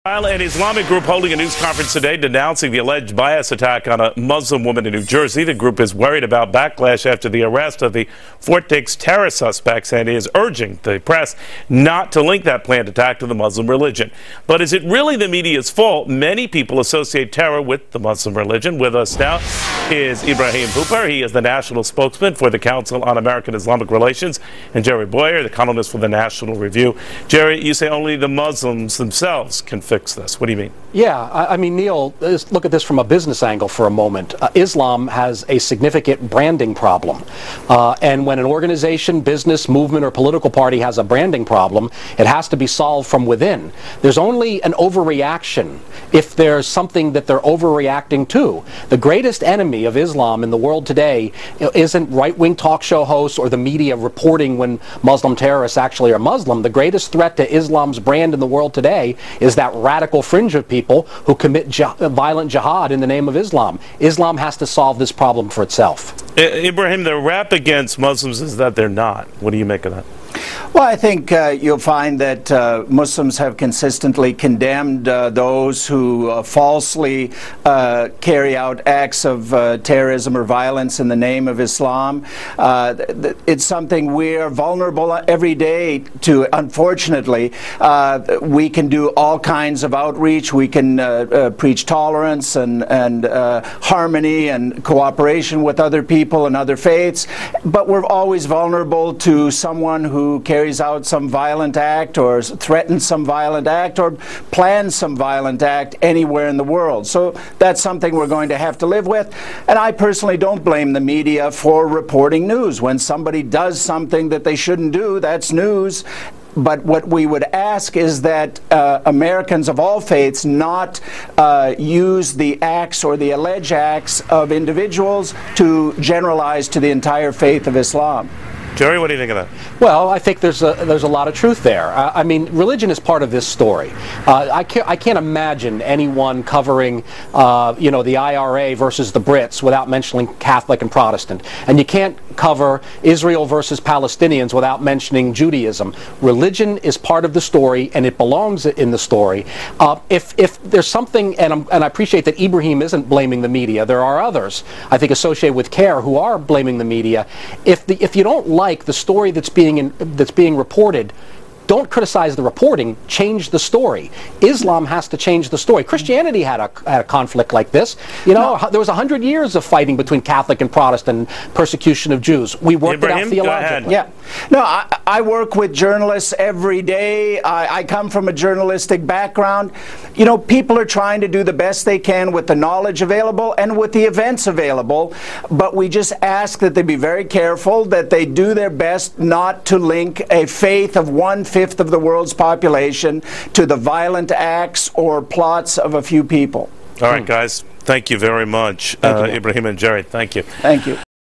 An Islamic group holding a news conference today denouncing the alleged bias attack on a Muslim woman in New Jersey. The group is worried about backlash after the arrest of the Fort Dix terror suspects and is urging the press not to link that planned attack to the Muslim religion. But is it really the media's fault? Many people associate terror with the Muslim religion. With us now is Ibrahim Hooper. He is the national spokesman for the Council on American Islamic Relations, and Jerry Boyer, the columnist for the National Review. Jerry, you say only the Muslims themselves can fix this. What do you mean? Yeah, I mean, Neil, look at this from a business angle for a moment. Islam has a significant branding problem. And when an organization, business, movement, or political party has a branding problem, it has to be solved from within. There's only an overreaction if there's something that they're overreacting to. The greatest enemy of Islam in the world today isn't right-wing talk show hosts or the media reporting when Muslim terrorists actually are Muslim. The greatest threat to Islam's brand in the world today is that radical fringe of people who commit violent jihad in the name of Islam. Islam has to solve this problem for itself. Ibrahim, the rap against Muslims is that they're not. What do you make of that? Well, I think you'll find that Muslims have consistently condemned those who falsely carry out acts of terrorism or violence in the name of Islam. It's something we're vulnerable every day to. Unfortunately, we can do all kinds of outreach. We can preach tolerance and harmony and cooperation with other people and other faiths, but we're always vulnerable to someone who carries out some violent act or threatens some violent act or plans some violent act anywhere in the world. So that's something we're going to have to live with. And I personally don't blame the media for reporting news. When somebody does something that they shouldn't do, that's news. But what we would ask is that Americans of all faiths not use the acts or the alleged acts of individuals to generalize to the entire faith of Islam. Jerry, what do you think of that? Well, I think there's a lot of truth there. I mean, religion is part of this story. I can't imagine anyone covering, the IRA versus the Brits without mentioning Catholic and Protestant. And you can't cover Israel versus Palestinians without mentioning Judaism. Religion is part of the story, and it belongs in the story. If there's something, and I appreciate that Ibrahim isn't blaming the media. There are others, I think, associated with CARE who are blaming the media. If you don't like the story that's being reported, don't criticize the reporting, change the story. Islam has to change the story. Christianity had a conflict like this. There was 100 years of fighting between Catholic and Protestant, persecution of Jews. We worked it out theologically. Yeah. No, I work with journalists every day. I come from a journalistic background. People are trying to do the best they can with the knowledge available and with the events available, but we just ask that they be very careful, that they do their best not to link a faith of 1/5 of the world's population to the violent acts or plots of a few people. All right, guys. Thank you very much. Thank you, Ibrahim and Jerry, thank you. Thank you.